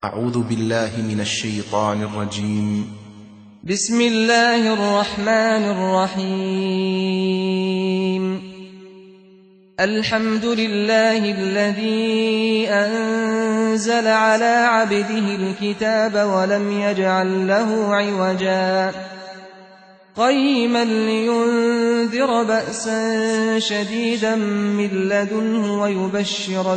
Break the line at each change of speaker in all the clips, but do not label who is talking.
أعوذ بالله من الشيطان الرجيم.
بسم الله الرحمن الرحيم. الحمد لله الذي أنزل على عبده الكتاب ولم يجعل له عوجا قيما لينذر بأسا شديدا من لدنه ويبشر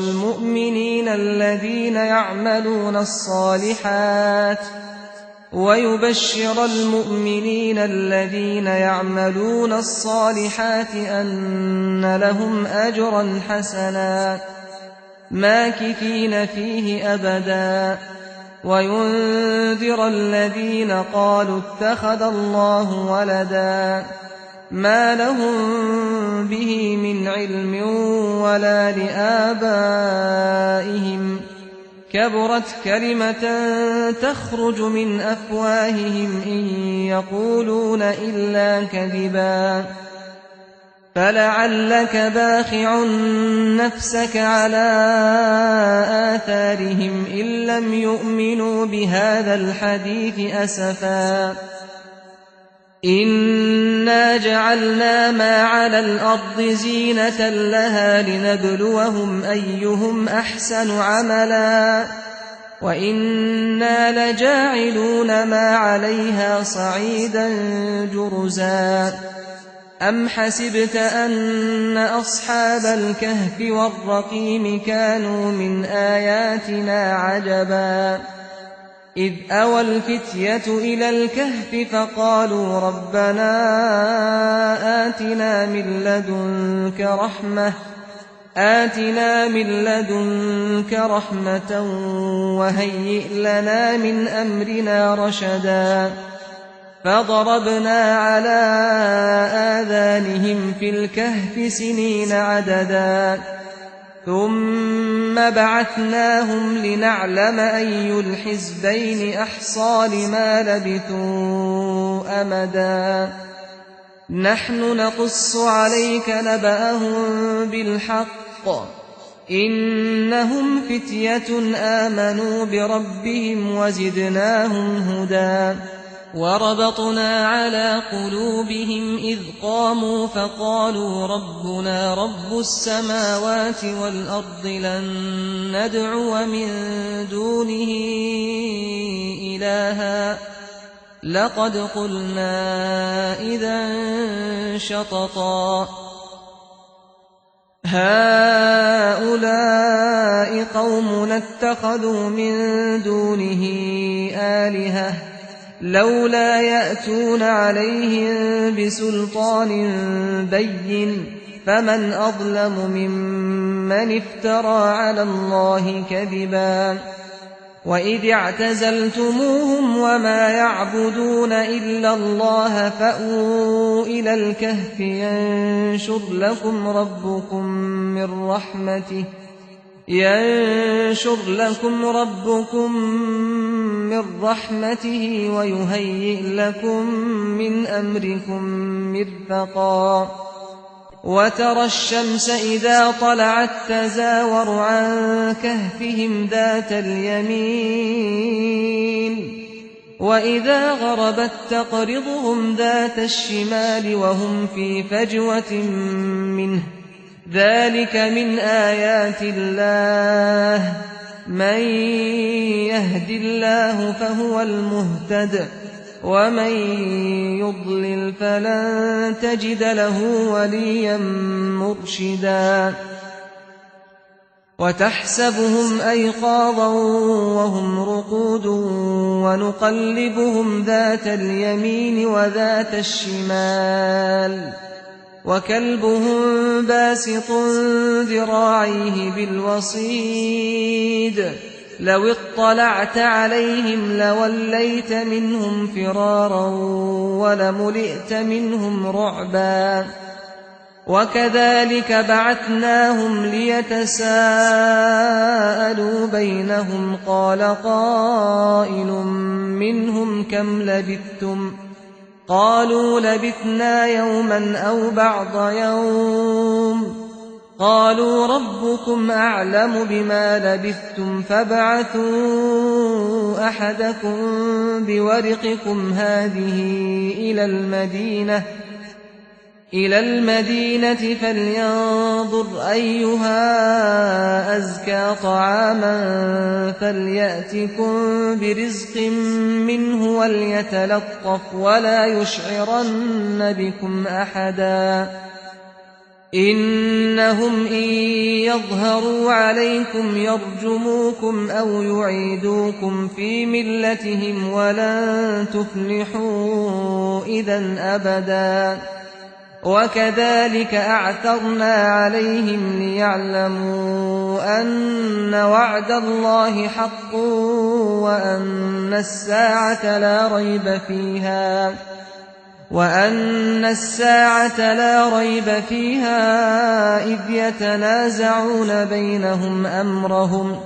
المؤمنين الذين يعملون الصالحات أن لهم أجرا حسنا ماكثين فيه أبدا وينذر الذين قالوا اتخذ الله ولدا ما لهم به من علم ولا لآبائهم كبرت كلمة تخرج من أفواههم إن يقولون إلا كذبا فلعلك باخع نفسك على آثارهم إن لم يؤمنوا بهذا الحديث أسفا إنا جعلنا ما على الأرض زينة لها لنبلوهم أيهم أحسن عملا وإنا لجاعلون ما عليها صعيدا جرزا أم حسبت أن أصحاب الكهف والرقيم كانوا من آياتنا عجبا إذ أوى الفتية إلى الكهف فقالوا ربنا آتنا من لدنك رحمة وهيئ لنا من أمرنا رشدا فضربنا على آذانهم في الكهف سنين عددا ثم بعثناهم لنعلم أي الحزبين أحصى لما لبثوا أمدا نحن نقص عليك نبأهم بالحق إنهم فتية آمنوا بربهم وزدناهم هدى وربطنا على قلوبهم إذ قاموا فقالوا ربنا رب السماوات والأرض لن ندعو من دونه إلها لقد قلنا إذا شططا هؤلاء قومنا اتخذوا من دونه آلهة لولا يأتون عليهم بسلطان بين فمن أظلم ممن افترى على الله كذبا وإذ اعتزلتموهم وما يعبدون إلا الله فأووا إلى الكهف ينشر لكم ربكم من رحمته ويهيئ لكم من أمركم مرفقا وترى الشمس إذا طلعت تزاور عن كهفهم ذات اليمين وإذا غربت تقرضهم ذات الشمال وهم في فجوة منه ذلك من آيات الله من يهد الله فهو المهتد ومن يضلل فلن تجد له وليا مرشدا وتحسبهم أيقاظا وهم رقود ونقلبهم ذات اليمين وذات الشمال وكلبهم باسط ذراعيه بالوصيد لو اطلعت عليهم لوليت منهم فرارا ولملئت منهم رعبا وكذلك بعثناهم ليتساءلوا بينهم قال قائل منهم كم لبثتم قالوا لبثنا يوما أو بعض يوم قالوا ربكم أعلم بما لبثتم فابعثوا أحدكم بورقكم هذه إلى المدينة فلينظر أيها أزكى طعاما فليأتكم برزق منه وليتلطف ولا يشعرن بكم أحدا إنهم إن يظهروا عليكم يرجموكم أو يعيدوكم في ملتهم ولن تفلحوا إذا أبدا وكذلك أعثرنا عليهم ليعلموا أن وعد الله حق وأن الساعة لا ريب فيها إذ يتنازعون بينهم أمرهم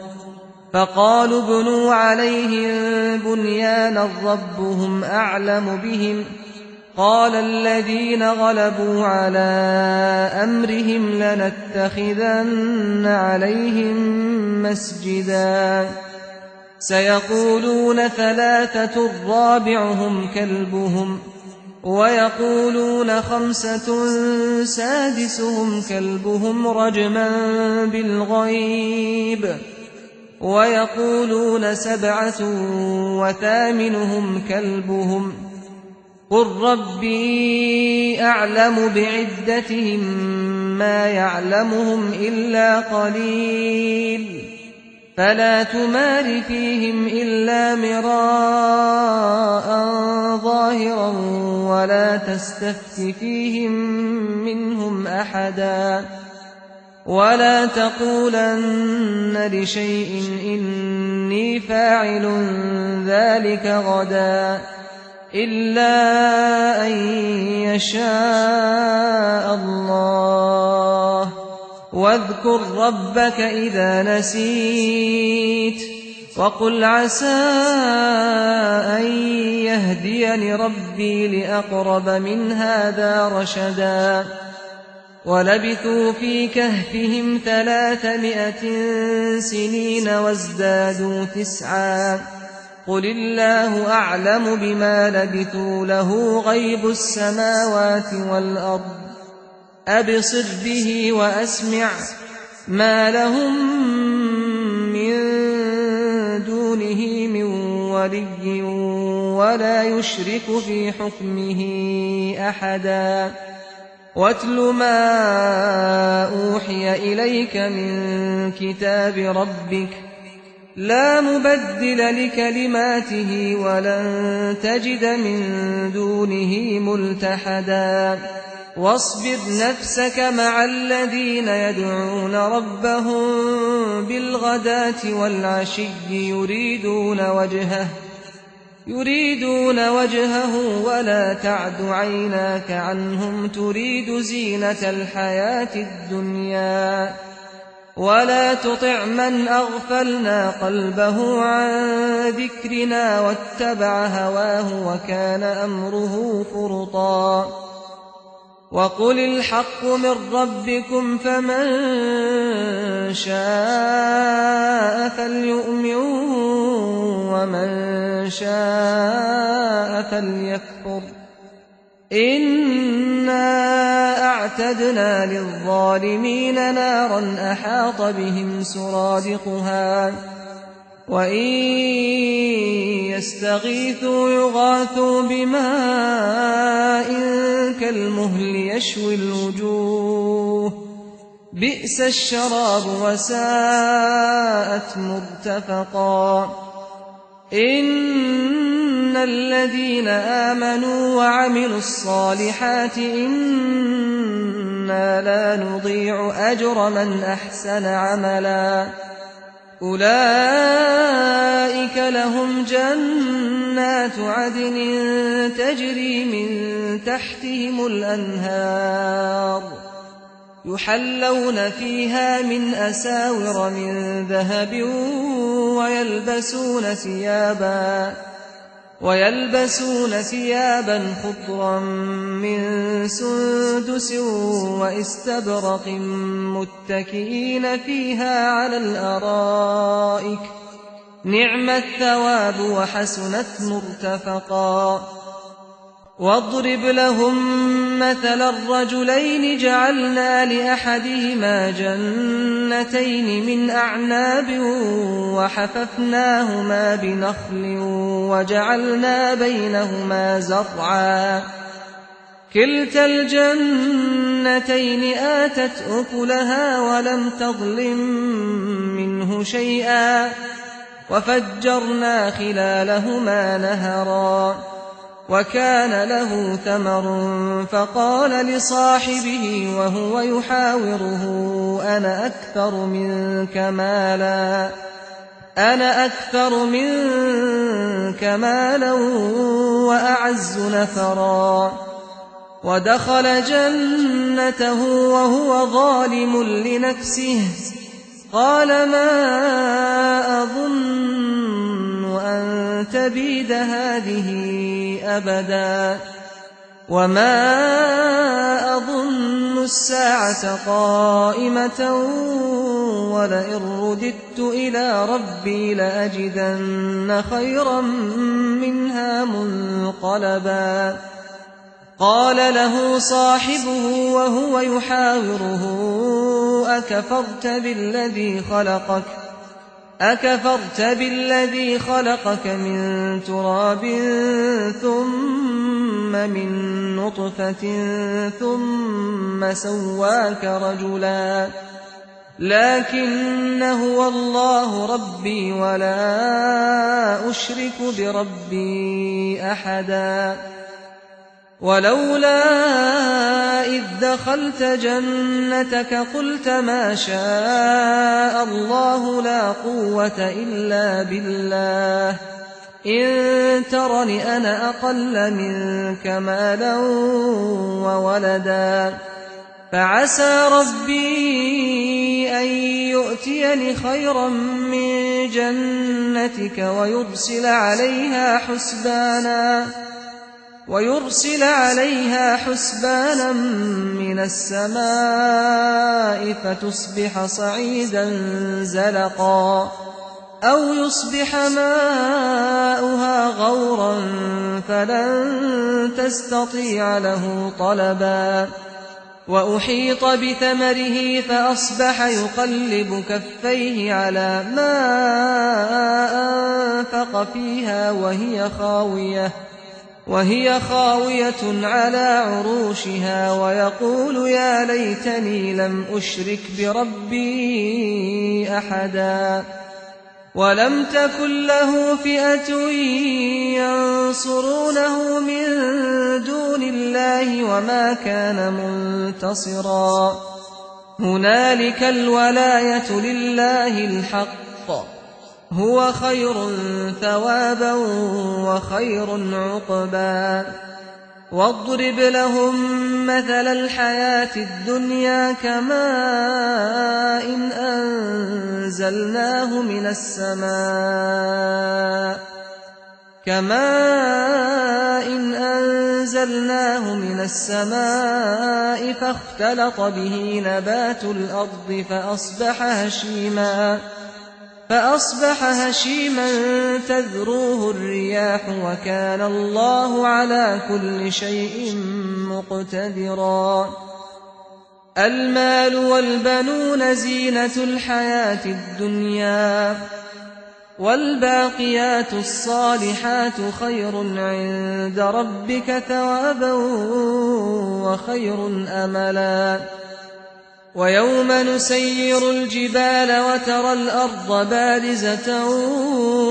فقالوا ابنوا عليهم بنيانا ربهم أعلم بهم قال الذين غلبوا على أمرهم لنتخذن عليهم مسجدا سيقولون 3 رابعهم كلبهم ويقولون 5 سادسهم كلبهم رجما بالغيب ويقولون 7 وثامنهم كلبهم قل ربي أعلم بعدتهم ما يعلمهم إلا قليل فلا تمار فيهم إلا مراء ظاهرا ولا تستفت فيهم منهم أحدا ولا تقولن لشيء إني فاعل ذلك غدا إلا أن يشاء الله واذكر ربك إذا نسيت وقل عسى أن يهديني ربي لأقرب من هذا رشدا ولبثوا في كهفهم 300 سنين وازدادوا 9 قل الله أعلم بما لبثوا له غيب السماوات والأرض أبصر به وأسمع ما لهم من دونه من ولي ولا يشرك في حكمه أحدا واتل ما أوحي إليك من كتاب ربك لا مبدل لكلماته ولن تجد من دونه ملتحدا واصبر نفسك مع الذين يدعون ربهم بالغداة والعشي يريدون وجهه ولا تعد عيناك عنهم تريد زينة الحياة الدنيا ولا تطع من أغفلنا قلبه عن ذكرنا واتبع هواه وكان أمره فرطا وقل الحق من ربكم فمن شاء فليؤمن ومن شاء فليكفر إنا أعتدنا للظالمين نارا أحاط بهم سرادقها وإن يستغيثوا يغاثوا بماء كالمهل يشوي الوجوه بئس الشراب وساءت مرتفقا إن الذين آمنوا وعملوا الصالحات إنا لا نضيع أجر من أحسن عملا أولئك لهم جنات عدن تجري من تحتهم الأنهار يحلون فيها من أساور من ذهب ويلبسون ثيابا خضرا من سندس وإستبرق متكئين فيها على الأرائك نعم الثواب وحسنت مرتفقا واضرب لهم مثل الرجلين جعلنا لأحدهما جنتين من أعناب وحففناهما بنخل وجعلنا بينهما زرعا كلتا الجنتين آتت أكلها ولم تظلم منه شيئا وفجرنا خلالهما نهرا وكان له ثمر فقال لصاحبه وهو يحاوره أنا أكثر منك مالا وأعز نفرا ودخل جنته وهو ظالم لنفسه قال ما أظن أن تبيد هذه أبدا وما أظن الساعة قائمة ولئن رددت إلى ربي لأجدن خيرا منها منقلبا قال له صاحبه وهو يحاوره أكفرت بالذي خلقك من تراب ثم من نطفة ثم سواك رجلا لكن هو الله ربي ولا أشرك بربي أحدا ولولا إذ دخلت جنتك قلت ما شاء الله لا قوة إلا بالله إن ترني أنا أقل منك مالا وولدا فعسى ربي أن يؤتيني خيرا من جنتك ويرسل عليها حسبانا من السماء فتصبح صعيدا زلقا أو يصبح ماؤها غورا فلن تستطيع له طلبا وأحيط بثمره فأصبح يقلب كفيه على ما أنفق فيها وهي خاوية على عروشها ويقول يا ليتني لم أشرك بربي أحدا ولم تكن له فئة ينصرونه من دون الله وما كان منتصرا هنالك الولاية لله الحق هو خير ثوابا وخير عقبا واضرب لهم مثل الحياة الدنيا كماء أنزلناه من السماء فاختلط به نبات الأرض فأصبح هشيما تذروه الرياح وكان الله على كل شيء مقتدرا المال والبنون زينة الحياة الدنيا والباقيات الصالحات خير عند ربك ثوابا وخير أملا ويوم نسير الجبال وترى الأرض بارزة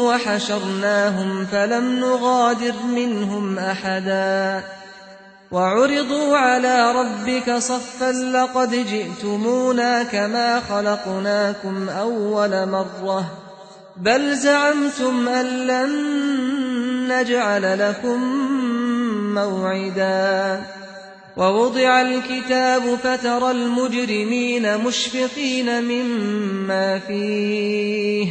وحشرناهم فلم نغادر منهم أحدا وعرضوا على ربك صفا لقد جئتمونا كما خلقناكم أول مرة بل زعمتم أن لن نجعل لكم موعدا ووضع الكتاب فترى المجرمين مشفقين مما فيه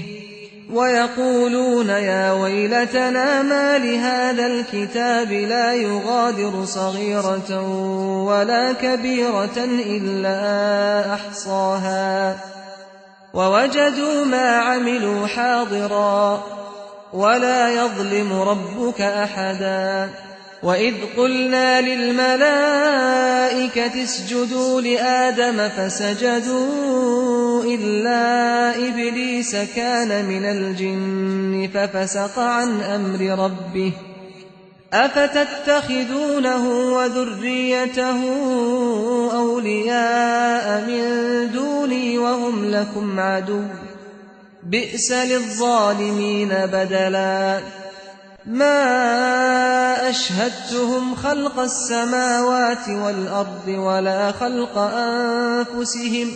ويقولون يا ويلتنا ما لهذا الكتاب لا يغادر صغيرة ولا كبيرة إلا أحصاها ووجدوا ما عملوا حاضرا ولا يظلم ربك أحدا وإذ قلنا للملائكة اسجدوا لآدم فسجدوا إلا إبليس كان من الجن ففسق عن أمر ربه أفتتخذونه وذريته أولياء من دوني وهم لكم عدو بئس للظالمين بدلا ما أشهدتهم خلق السماوات والأرض ولا خلق أنفسهم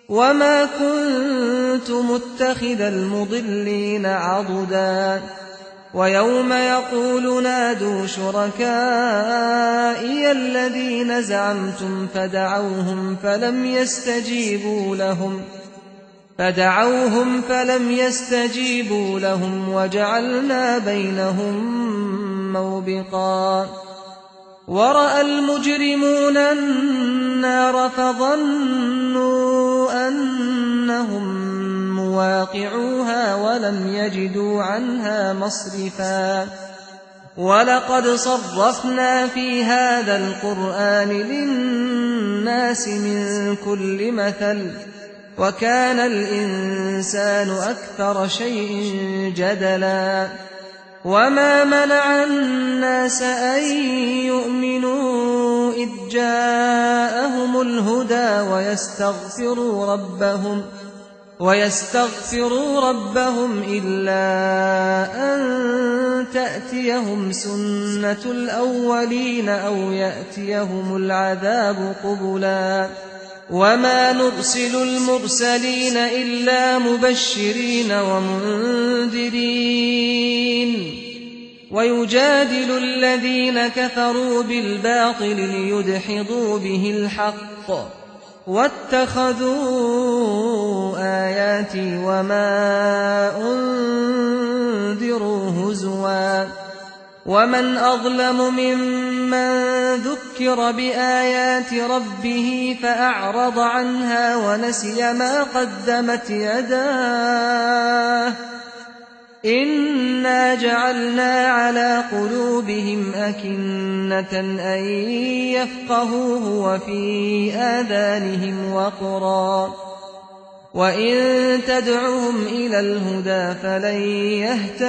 وما كنت متخذ المضلين عضدا ويوم يقول نادوا شركائي الذين زعمتم فدعوهم فلم يستجيبوا لهم وجعلنا بينهم موبقا ورأى المجرمون النار فظنوا أنهم مواقعوها ولم يجدوا عنها مصرفا ولقد صرفنا في هذا القرآن للناس من كل مثل وكان الإنسان أكثر شيء جدلا وما منع الناس أن يؤمنوا إذ جاءهم الهدى ويستغفروا ربهم إلا أن تأتيهم سنة الأولين أو يأتيهم العذاب قبلا وما نرسل المرسلين إلا مبشرين ومنذرين ويجادل الذين كفروا بالباطل ليدحضوا به الحق واتخذوا آياتي وما أنذروا هزوا ومن أظلم ممن ذكر بآيات ربه فأعرض عنها ونسي ما قدمت يداه إنا جعلنا على قلوبهم أكنة أن يفقهوه وفي آذانهم وقرا وإن تدعهم إلى الهدى فلن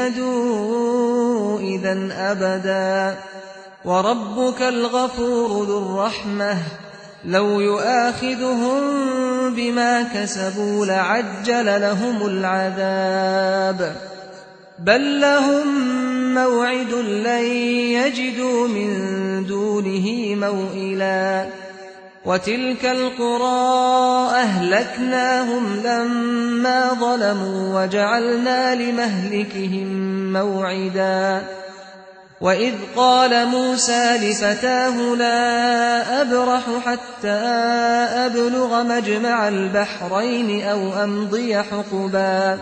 يهتدوا إذا أبدا وربك الغفور ذو الرحمة لو يؤاخذهم بما كسبوا لعجل لهم العذاب بل لهم موعد لن يجدوا من دونه موئلا وتلك القرى أهلكناهم لما ظلموا وجعلنا لمهلكهم موعدا وإذ قال موسى لفتاه لا أبرح حتى أبلغ مجمع البحرين أو أمضي حقبا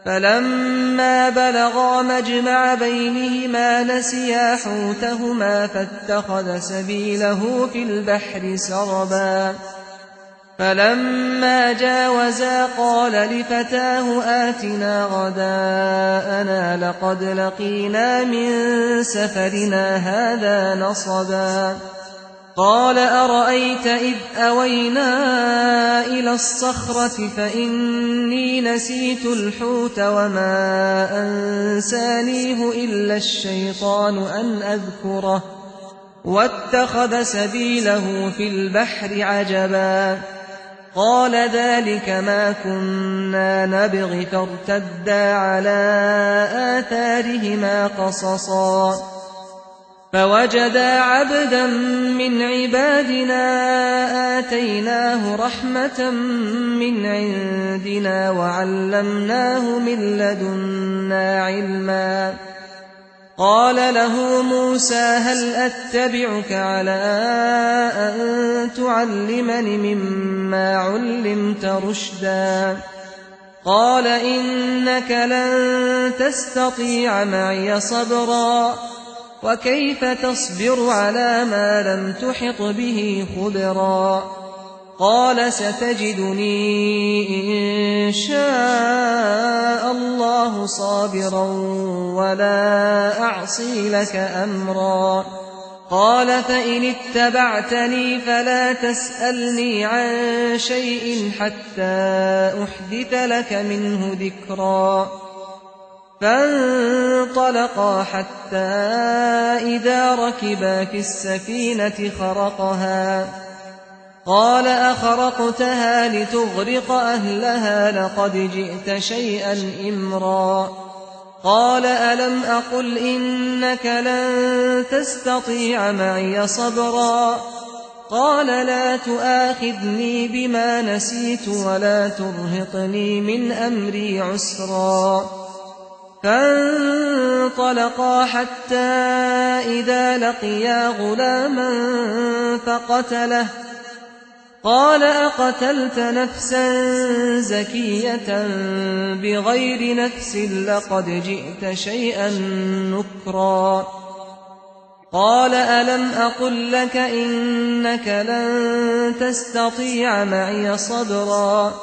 فلما بلغا مجمع بينهما نسيا حوتهما فاتخذ سبيله في البحر سربا فلما جاوزا قال لفتاه آتنا غداءنا لقد لقينا من سفرنا هذا نصبا قال أرأيت إذ أوينا إلى الصخرة فإني نسيت الحوت وما أنسانيه إلا الشيطان أن أذكره واتخذ سبيله في البحر عجبا قال ذلك ما كنا نبغي فارتدا على آثارهما قصصا فوجدا عبدا من عبادنا آتيناه رحمة من عندنا وعلمناه من لدنا علما قال له موسى هل أتبعك على أن تعلمني مما علمت رشدا قال إنك لن تستطيع معي صبرا وكيف تصبر على ما لم تحط به خبرا قال ستجدني إن شاء الله صابرا ولا أعصي لك أمرا قال فإن اتبعتني فلا تسألني عن شيء حتى أحدث لك منه ذكرا فانطلقا حتى إذا ركبا في السفينة خرقها قال أخرقتها لتغرق أهلها لقد جئت شيئا إمرا قال ألم أقل إنك لن تستطيع معي صبرا قال لا تؤاخذني بما نسيت ولا ترهقني من أمري عسرا فانطلقا حتى إذا لقيا غلاما فقتله قال أقتلت نفسا زكية بغير نفس لقد جئت شيئا نكرا قال ألم أقل لك إنك لن تستطيع معي صبرا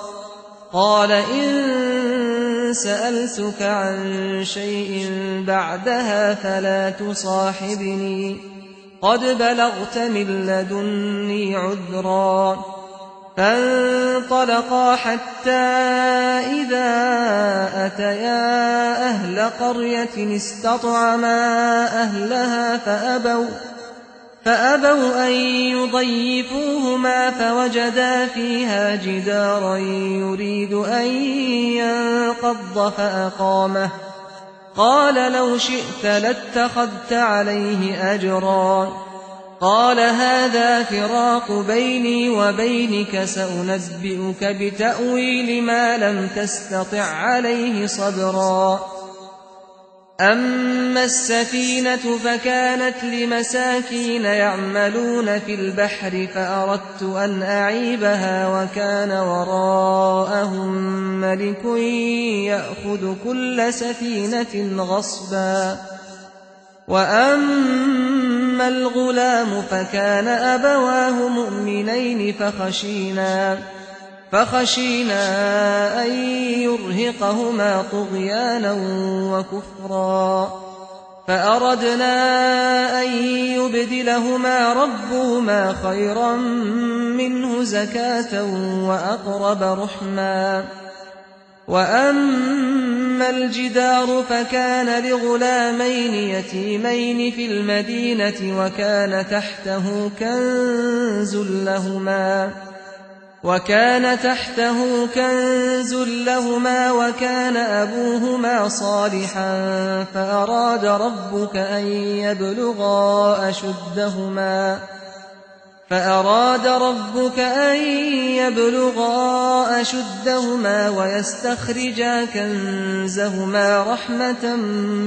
قال إن سألتك عن شيء بعدها فلا تصاحبني قد بلغت من لدني عذرا فانطلقا حتى إذا أتيا أهل قرية استطعما أهلها فأبوا أن يضيفوهما فوجدا فيها جدارا يريد أن ينقض فأقامه قال لو شئت لاتخذت عليه أجرا قال هذا فراق بيني وبينك سأنبئك بتأويل ما لم تستطع عليه صبرا أما السفينة فكانت لمساكين يعملون في البحر فأردت أن أعيبها وكان وراءهم ملك يأخذ كل سفينة غصبا وأما الغلام فكان أبواه مؤمنين فخشينا أن يرهقهما طغيانا وكفرا فأردنا أن يبدلهما ربهما خيرا منه زكاة وأقرب رحما وأما الجدار فكان لغلامين يتيمين في المدينة وكان تحته كنز لهما وكان أبوهما صالحا فأراد ربك أن يبلغا أشدهما ويستخرجا كنزهما رحمة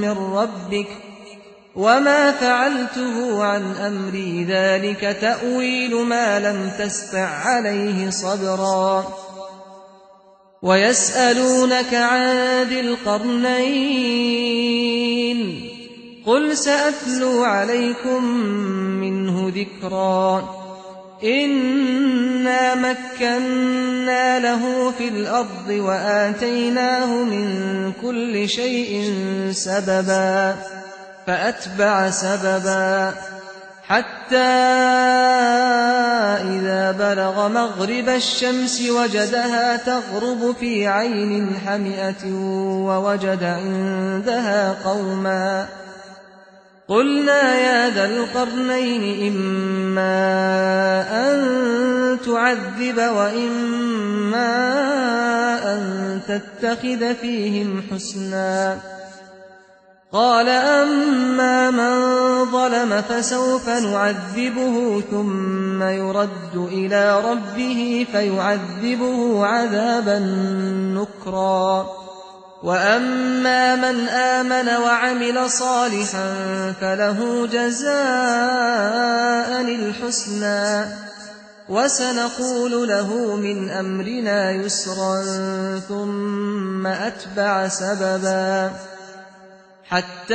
من ربك وما فعلته عن أمري ذلك تأويل ما لم تستطع عليه صبرا ويسألونك عن ذي القرنين قل سأتلو عليكم منه ذكرا إنا مكنا له في الأرض وآتيناه من كل شيء سببا فأتبع سببا حتى إذا بلغ مغرب الشمس وجدها تغرب في عين حمئة ووجد عندها قوما قلنا يا ذا القرنين إما أن تعذب وإما أن تتخذ فيهم حسنا قال أما من ظلم فسوف نعذبه ثم يرد إلى ربه فيعذبه عذابا نكرا وأما من آمن وعمل صالحا فله جزاء الحسنى وسنقول له من أمرنا يسرا ثم أتبع سببا حتى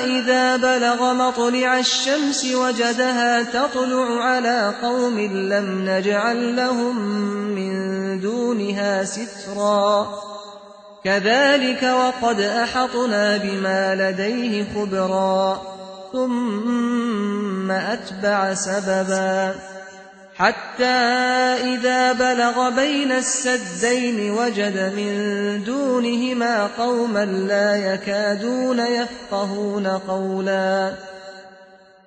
إذا بلغ مطلع الشمس وجدها تطلع على قوم لم نجعل لهم من دونها سترا كذلك وقد أحطنا بما لديه خبرا ثم أتبع سببا حتى إذا بلغ بين السدين وجد من دونهما قوما لا يكادون يفقهون قولا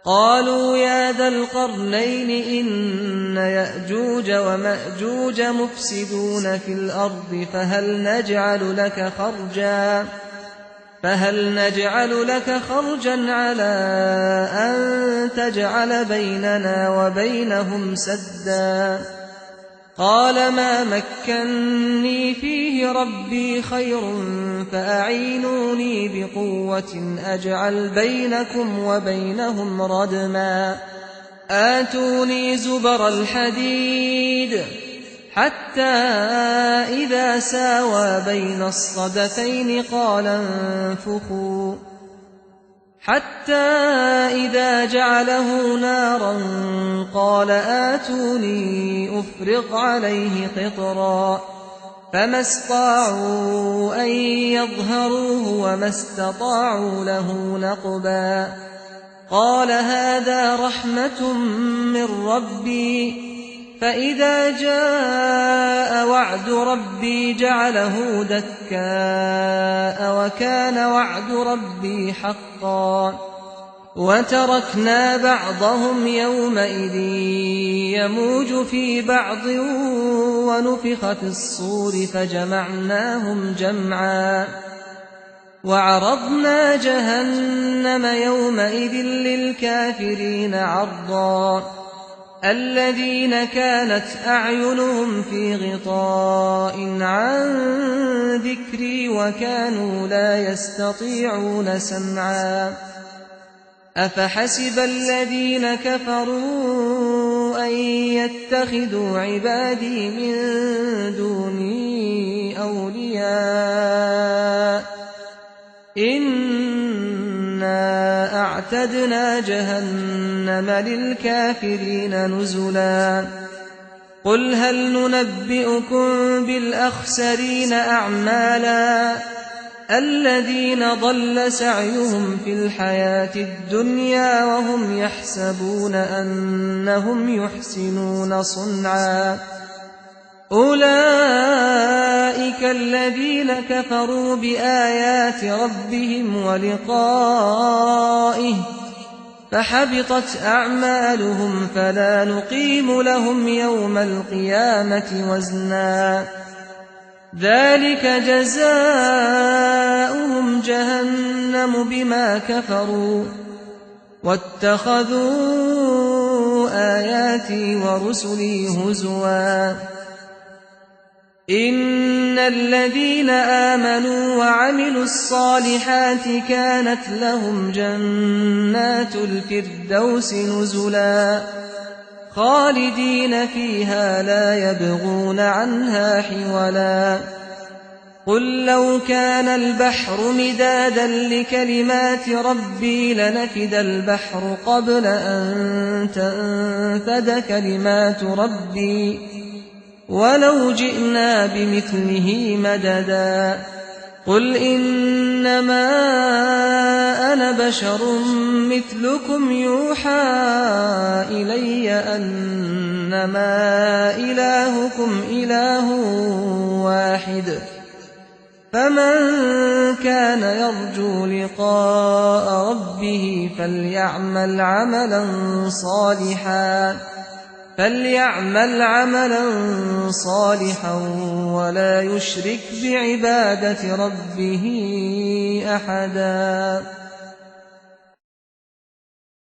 قالوا يا ذا القرنين إن يأجوج ومأجوج مفسدون في الأرض فهل نجعل لك خرجا على أن تجعل بيننا وبينهم سدا قال ما مكني فيه ربي خير فأعينوني بقوة أجعل بينكم وبينهم ردما آتوني زبر الحديد حتى إذا ساوى بين الصدفين قال انفخوا حتى إذا جعله نارا قال آتوني أفرغ عليه قطرا فما استطاعوا أن يظهروه وما استطاعوا له نقبا قال هذا رحمة من ربي فإذا جاء وعد ربي جعله دكاء وكان وعد ربي حقا وتركنا بعضهم يومئذ يموج في بعض ونفخ في الصور فجمعناهم جمعا وعرضنا جهنم يومئذ للكافرين عرضا الذين كانت أعينهم في غطاء عن ذكري وكانوا لا يستطيعون سمعا أفحسب الذين كفروا أن يتخذوا عبادي من دوني أولياء إنا أعتدنا جهنم للكافرين نزلا قل هل ننبئكم بالأخسرين أعمالا الذين ضل سعيهم في الحياة الدنيا وهم يحسبون أنهم يحسنون صنعا أولئك الذين كفروا بآيات ربهم ولقائه فحبطت أعمالهم فلا نقيم لهم يوم القيامة وزنا ذلك جزاؤهم جهنم بما كفروا واتخذوا آياتي ورسلي هزوا إن الذين آمنوا وعملوا الصالحات كانت لهم جنات الفردوس نزلا خالدين فيها لا يبغون عنها حولا قل لو كان البحر مدادا لكلمات ربي لنفد البحر قبل أن تنفد كلمات ربي ولو جئنا بمثله مددا قل إنما أنا بشر مثلكم يوحى إلي أنما إلهكم إله واحد فمن كان يرجو لقاء ربه فليعمل عملا صالحا ولا يشرك بعبادة ربه أحدا